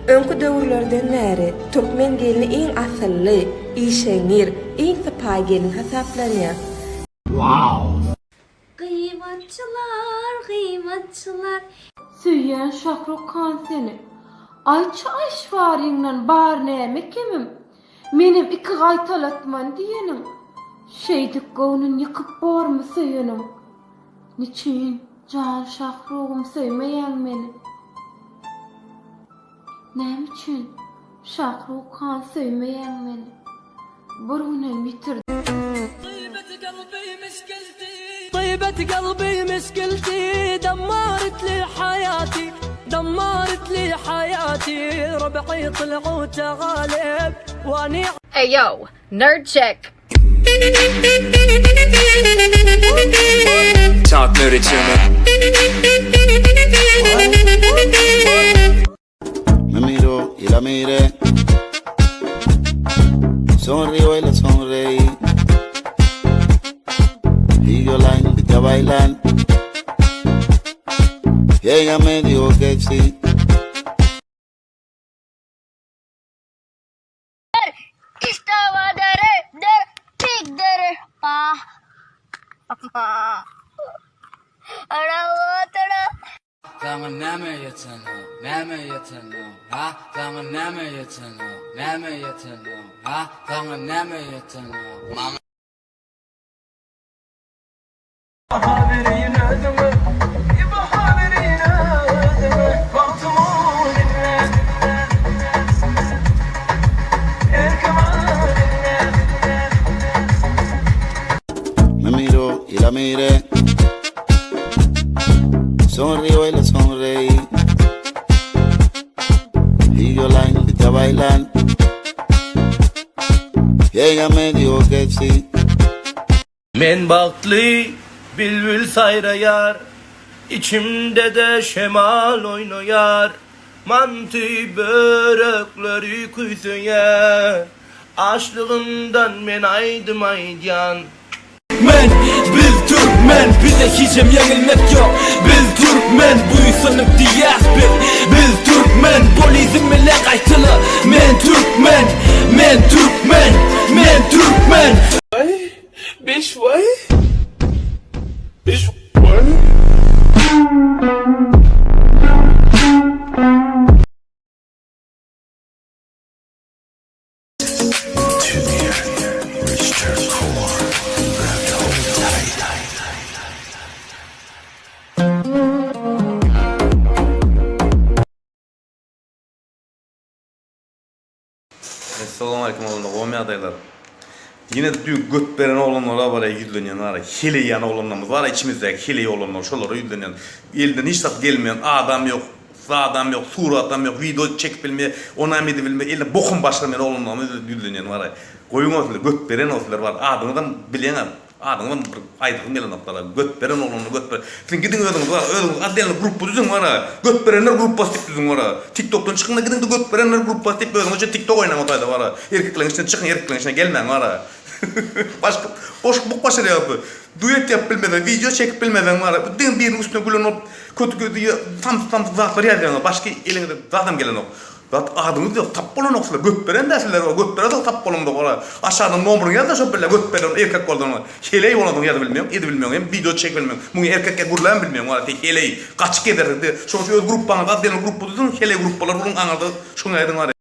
Öňkü döwürlerden näri türkmen gelini iň asylly, işeňir, iň sypaý gelin hasaplanýar. Kıymatçılar. Süýýän Şahruk Kan seni. Ayça aşwaryňdan bar näme kemim? Menim iki gaýtalatman diýenim. Şeýdik gowunyny ýykyp bormy söýenim? Niçin jan Şahrugum söýmeýän meni? Näme üçin Şahruk Kan söýmeýän meni? Burgunyň bitirdi. طيبة قلبي مشكلتي دمرت لي حياتي دمرت لي حياتي ربعي طلعوا تغالب واني Hey yo, nerd check. Talk nerdy to me. Me miro y la miré, sonrío y la sonreí, y yo la invité a bailar, y ella me dijo que sí. Tamam neme yeteneğim, neme yeteneğim, ha? Tamam neme yeteneğim, neme yeteneğim, ha? Tamam neme yeteneğim, mama. Me miro y la miré, sonrío y la sonreí, y yo la invité a bailar, y ella me dijo que sí. Men baktlı bülbül sayrayar, içimde de şemal oynayar, mantı börekleri kuysuyer, açlığından men aydım aydan. Men biz Türkmen, bize hiçem yenilmek yok. Biz Türkmen, bu insanlık diyaspor. Biz Türkmen, polizm ile kaytılı. Men Türkmen, men Türkmen, men Türkmen. Beş vay. Beş vay. Assalamu alaikum oğlum, qo'yma adaylar. Yine de göt beren oğlanlar var, yüzlenen var. Hileyen oğlanlarımız var, içimizdeki hileyi oğlanlar, şolara yüzlenen. Elden hiç tat gelmeyen adam yok, adam yok, surat adam yok, video çekip bilmeye, ona mıydı bilmeye, elden bokun başlamayan oğlanlarımız yüzlenen var. Koyun olsunlar, göt beren olsunlar var, adından bilen adından bir aydığın bilen noktalar, göt beren oğlanlar, göt beren. Sen gidin ödünüz var, ödünüz adliyanlı grup düzün var, göt berenler grup bastık düzün var. TikTok'tan çıkın da gidin de göt berenler grup bastık ödünüz için TikTok oynan otayda var. Erkeklerin içine çıkın, erkeklerin içine gelmeyin var. Başka boş bok başarı yapı. Duet yap bilmeden, video çek bilmeden var. Din birinin üstüne gülen o kötü tam zatlar yerden başka elinde zaten gelen o. Zat adımız yok, tap olan oksula, götberen dersiler var, götberen de tap olan da var. Aşağıdan nomurun geldi de şöyle götberen erkek olduğunu var. Heleyi olanın ya da bilmiyorum, hem video çek bilmiyorum. Bunu erkekle gurlayan bilmiyorum var, tek heleyi. Kaçık eder de, şu öz grup bana, adliyanın grup buldun, heleyi grup olur, bunun anarda şunu edin var.